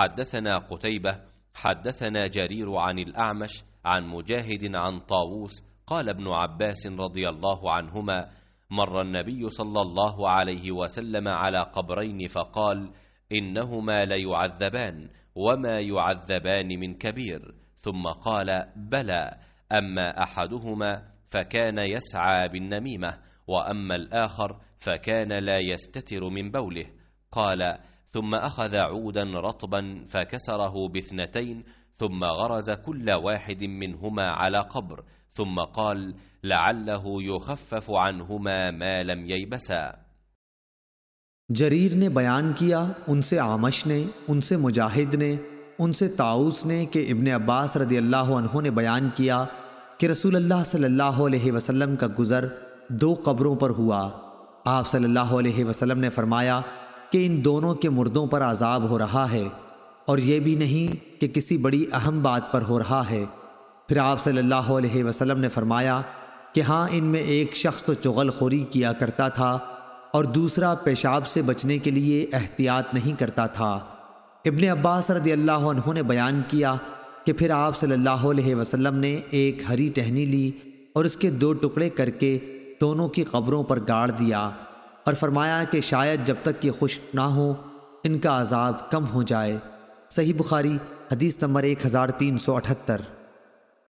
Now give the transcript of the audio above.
حدثنا قتيبة حدثنا جرير عن الأعمش عن مجاهد عن طاووس قال ابن عباس رضي الله عنهما: مر النبي صلى الله عليه وسلم على قبرين فقال: إنهما ليعذبان وما يعذبان من كبير، ثم قال: بلى، أما أحدهما فكان يسعى بالنميمة، وأما الآخر فكان لا يستتر من بوله. قال: ثم أخذ عودا رطبا فكسره باثنتين، ثم غرز كل واحد منهما على قبر، ثم قال: لعله يخفف عنهما ما لم ييبسا। जरीर ने बयान किया, उनसे आमश ने, उनसे मुजाहिद ने, उनसे ताऊस ने कि इब्ने अब्बास रदी अल्लाह अन्हु ने बयान किया कि रसूलुल्लाह सल्लल्लाहु अलैहि वसल्लम का गुज़र 2 कब्रों पर हुआ। आप सल्लल्लाहु अलैहि वसल्लम ने फरमाया कि इन दोनों के मुर्दों पर अजाब हो रहा है, और ये भी नहीं कि किसी बड़ी अहम बात पर हो रहा है। फिर आप सल्लल्लाहु अलैहि वसल्लम ने फरमाया कि हाँ, इनमें एक शख्स तो चुगलखोरी किया करता था और दूसरा पेशाब से बचने के लिए एहतियात नहीं करता था। इब्ने अब्बास रदी अल्लाह अन्हु ने बयान किया कि फिर आप सल्लल्लाहु अलैहि वसल्लम ने एक हरी टहनी ली और उसके 2 टुकड़े करके दोनों की कब्रों पर गाड़ दिया और फरमाया कि शायद जब तक ये खुश्क ना हो इनका अजाब कम हो जाए। सही बुखारी हदीस नंबर 1378।